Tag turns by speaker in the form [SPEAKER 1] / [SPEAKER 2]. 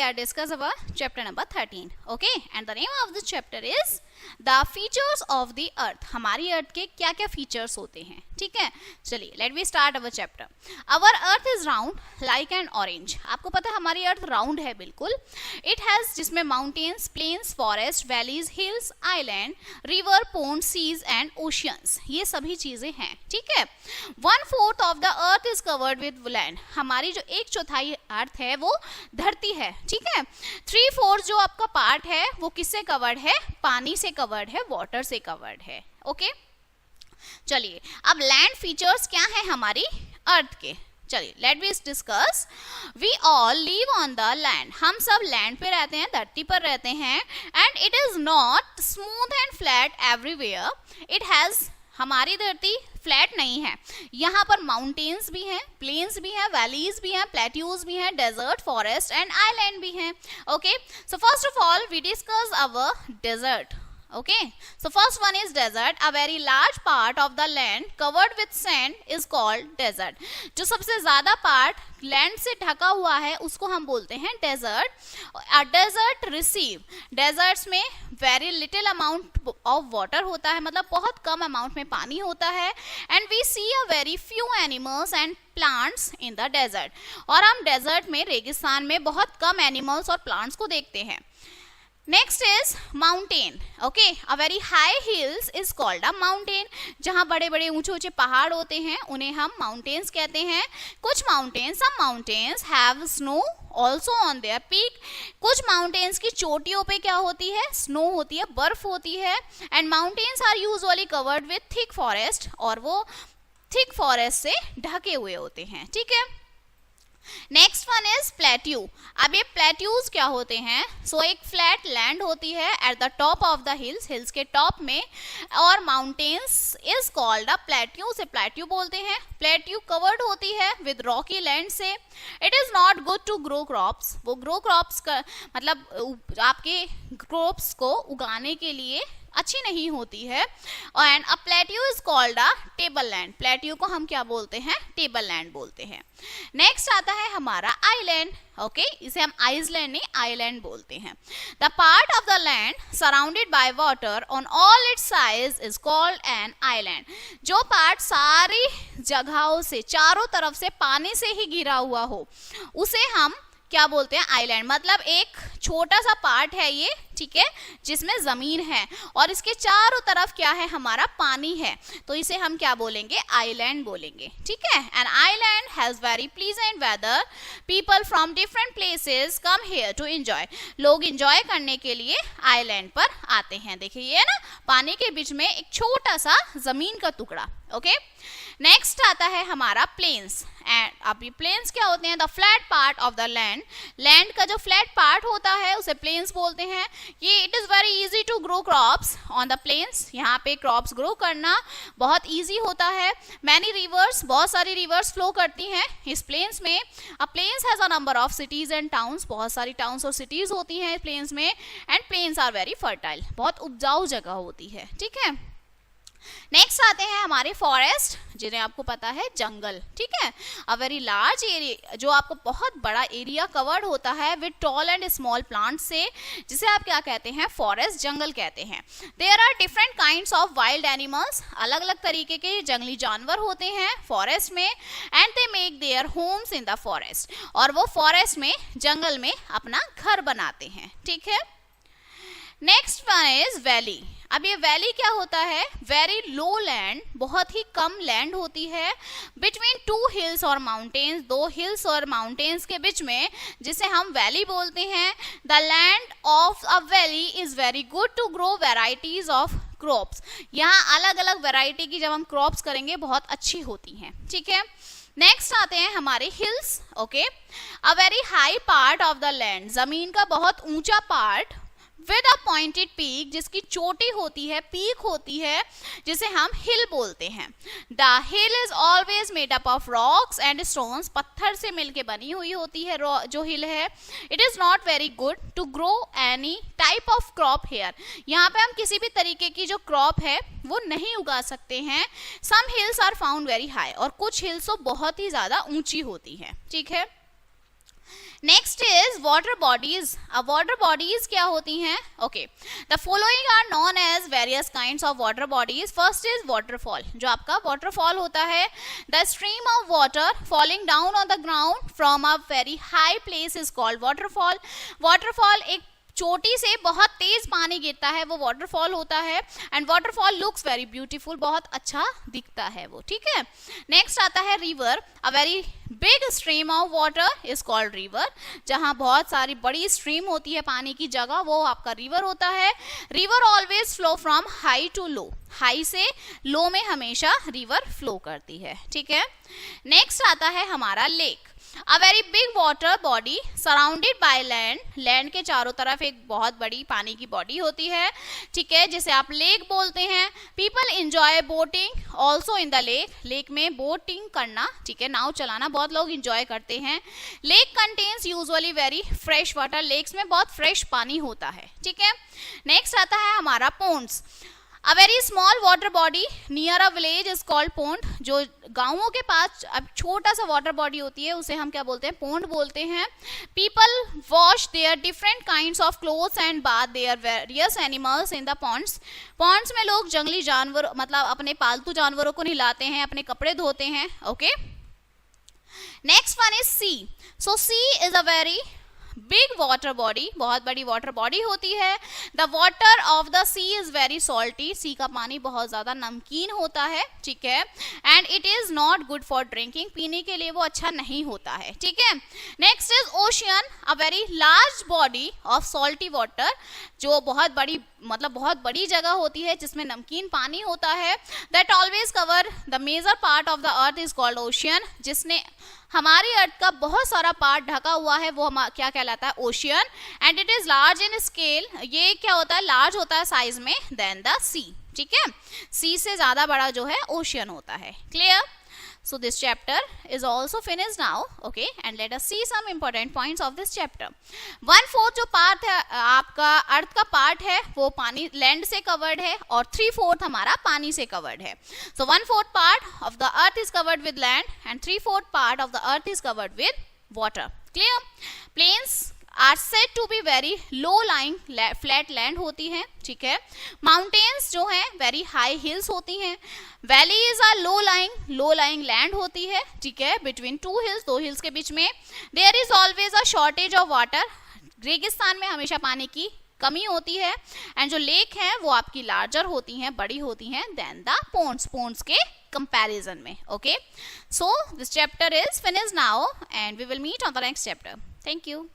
[SPEAKER 1] are discuss about chapter number 13. Okay, and the name of this chapter is the features of the earth. हमारी earth के क्या क्या features होते हैं, ठीक है. चलिए let we start our chapter. Our earth is round like an orange. आपको पता है हमारी अर्थ राउंड है बिल्कुल. इट हैज जिसमें mountains, plains, forest, valleys, hills, island, river, pond, seas and oceans, ये सभी चीजें हैं, ठीक है. 1/4 of the earth is covered with land. हमारी जो 1/4 अर्थ है वो धरती है, ठीक है. 3/4 जो आपका पार्ट है वो किससे कवर्ड है? पानी से कवर्ड है, वाटर से कवर्ड है. ओके चलिए अब लैंड फीचर्स क्या है हमारी अर्थ के. चलिए let we discuss. We all live on the land. हम सब लैंड पे रहते हैं, धरती पर रहते हैं. And it is not smooth and flat everywhere. It has, हमारी धरती फ्लैट नहीं है. यहाँ पर माउंटेन्स भी हैं, प्लेन्स भी हैं, वैलीज भी हैं, प्लेट्यूज भी हैं, डेजर्ट, फॉरेस्ट एंड आइलैंड भी हैं. Okay so first of all we discuss our desert. Okay, so first one is desert. A very large part of the land covered with sand is called desert. जो सबसे ज्यादा part land से ढका हुआ है उसको हम बोलते हैं डेजर्ट. डेजर्ट रिसीव, डेजर्ट्स में very little amount of water होता है, मतलब बहुत कम अमाउंट में पानी होता है. And we see a very few animals and plants in the desert. और हम डेजर्ट में, रेगिस्तान में बहुत कम एनिमल्स और प्लांट्स को देखते हैं. Next is mountain. Okay a very high heels is called a mountain. जहाँ बड़े बड़े ऊंचे ऊंचे पहाड़ होते हैं उन्हें हम माउंटेन्स कहते हैं. कुछ mountains, some mountains have snow also on their peak. कुछ माउंटेन्स की चोटियों पे क्या होती है? स्नो होती है, बर्फ होती है. And mountains are usually covered with thick forest, और वो थिक फॉरेस्ट से ढके हुए होते हैं, ठीक है. Next one is plateau. अब ये प्लेट्यूज क्या होते हैं? सो एक फ्लैट लैंड होती है at the top of the hills, hills के टॉप में, और mountains is called a plateau, से प्लेट्यू बोलते हैं. प्लेट्यू कवर्ड होती है विद रॉकी लैंड से. It is not good to grow crops. वो ग्रो क्रॉप्स का मतलब आपके क्रॉप्स को उगाने के लिए अच्छी नहीं होती है. And a plateau is called a table land. Plateau को हम क्या बोलते हैं? टेबल लैंड बोलते हैं. नेक्स्ट आता है हमारा आइलैंड. ओके इसे हम आइसलैंड नहीं आइलैंड बोलते हैं. The part of the land surrounded by water on all it's sides is called an island. जो पार्ट सारी जगहों से, चारों तरफ से पानी से ही घिरा हुआ हो, उसे हम क्या बोलते हैं? आइलैंड. मतलब एक छोटा सा पार्ट है ये, ठीक है, जिसमें जमीन है और इसके चारों तरफ क्या है? हमारा पानी है, तो इसे हम क्या बोलेंगे? आइलैंड बोलेंगे, ठीक है. An island has very pleasant weather. People from different places come here to enjoy. लोग एंजॉय करने के लिए आइलैंड पर आते हैं. देखिए ये ना पानी के बीच में एक छोटा सा जमीन का टुकड़ा. ओके नेक्स्ट आता है हमारा प्लेन्स. एंड अब ये प्लेन्स क्या होते हैं? The flat part of the land. Land का जो फ्लैट पार्ट होता है उसे प्लेन्स बोलते हैं. ये it is very easy to grow crops on the plains. यहाँ पे क्रॉप्स ग्रो करना बहुत इजी होता है. मैनी रिवर्स, बहुत सारी रिवर्स फ्लो करती हैं इस प्लेन्स में. A plains has a number of cities and towns. बहुत सारी टाउन्स और सिटीज होती हैं प्लेन्स में. And plains are very fertile. बहुत उपजाऊ जगह होती है, ठीक है. नेक्स्ट आते हैं हमारे फॉरेस्ट, जिन्हें आपको पता है जंगल, ठीक है. अ वेरी लार्ज एरिया, जो आपको बहुत बड़ा एरिया कवर्ड होता है with tall and small plant से, जिसे आप क्या कहते हैं? फॉरेस्ट, जंगल कहते हैं. There are different kinds of wild animals. अलग अलग तरीके के जंगली जानवर होते हैं फॉरेस्ट में. And they make their homes in the forest. और वो फॉरेस्ट में, जंगल में अपना घर बनाते हैं, ठीक है. Next one is valley. अब ये वैली क्या होता है? वेरी लो लैंड, बहुत ही कम लैंड होती है. बिटवीन टू हिल्स और माउंटेन्स, दो हिल्स और माउंटेन्स के बीच में, जिसे हम वैली बोलते हैं. The land of a valley is very good to grow varieties of crops. यहाँ अलग अलग वेराइटी की जब हम क्रॉप्स करेंगे बहुत अच्छी होती हैं, ठीक है. नेक्स्ट आते हैं हमारे hills. Okay a very high part of the land. जमीन का बहुत ऊंचा part with a pointed peak, जिसकी चोटी होती है, पीक होती है, जिसे हम हिल बोलते हैं. The hill is always made up of rocks and stones. पत्थर से मिलके बनी हुई होती है जो हिल है. It is not very good to grow any type of crop here. यहाँ पे हम किसी भी तरीके की जो क्रॉप है वो नहीं उगा सकते हैं. Some hills are found very high. और कुछ हिल्स तो बहुत ही ज्यादा ऊंची होती है, ठीक है. Next is water bodies. अब वाटर बॉडीज क्या होती हैं? Okay, the following are known as various kinds of water bodies. First is waterfall, जो आपका वाटरफॉल होता है। The stream of water falling down on the ground from a very high place is called waterfall. Waterfall एक चोटी से बहुत तेज पानी गिरता है, वो वाटरफॉल होता है। And waterfall looks very beautiful, बहुत अच्छा दिखता है वो, ठीक है। नेक्स्ट आता है river. A very big stream of water is called river. जहां बहुत सारी बड़ी स्ट्रीम होती है पानी की जगह, वो आपका रिवर होता है। River always flow from high to low, high से लो में हमेशा रिवर फ्लो करती है, ठीक है। नेक्स्ट आता है हमारा lake. A very big water body surrounded by land. Land के चारों तरफ एक बहुत बड़ी पानी की बॉडी होती है, ठीक है, जिसे आप लेक बोलते हैं। People enjoy boating also in the lake. Lake में बोटिंग करना, ठीक है, नाव चलाना बहुत लोग एंजॉय करते हैं। Lake contains usually very fresh water. Lakes में बहुत फ्रेश पानी होता है, ठीक है। नेक्स्ट आता है हमारा ponds. A very small water body near a village is called pond. जो गांवों के पास अब छोटा सा वाटर बॉडी होती है, उसे हम क्या बोलते हैं? पोन्ड बोलते हैं। People wash their different kinds of clothes and bath their various animals in the ponds. Ponds में लोग जंगली जानवर, मतलब अपने पालतू जानवरों को नहलाते हैं, अपने कपड़े धोते हैं, okay. Next one is sea. So sea is a very big water body, बहुत बड़ी वाटर बॉडी होती है। The water of the sea is very salty. Sea का पानी बहुत ज्यादा नमकीन होता है, ठीक है। And it is not good for drinking, पीने के लिए वो अच्छा नहीं होता है, ठीक है। Next is ocean. A very large body of salty water, जो बहुत बड़ी, मतलब बहुत बड़ी जगह होती है जिसमें नमकीन पानी होता है। That always cover the major part of the earth is called ocean. जिसने हमारी अर्थ का बहुत सारा पार्ट ढका हुआ है, वो हम क्या कहलाता है? Ocean. And it is large in scale. ये क्या होता है? लार्ज होता है साइज में देन द सी, ठीक है। सी से ज्यादा बड़ा जो है ओशियन होता है। Clear? So this chapter is also finished now, okay, and let us see some important points of this chapter. 1/4 जो पार्ट है आपका अर्थ का पार्ट है, वो पानी लैंड से कवर्ड है, और 3/4 हमारा पानी से कवर्ड है। So 1/4 part of the earth is covered with land and 3/4 part of the earth is covered with water. Clear? Plains are said to be very low lying, flat land होती है, ठीक है। माउंटेन्स जो हैं very high hills होती हैं। Valleys are low lying land होती है, ठीक है, बिटवीन टू हिल्स, दो हिल्स के बीच में। There is always a shortage of water. रेगिस्तान में हमेशा पानी की कमी होती है। एंड जो लेक है वो आपकी लार्जर होती हैं, बड़ी होती हैं देन द पोन्ड्स के कंपैरिजन में, okay. So this chapter is finished now and we will meet on the next chapter. Thank you.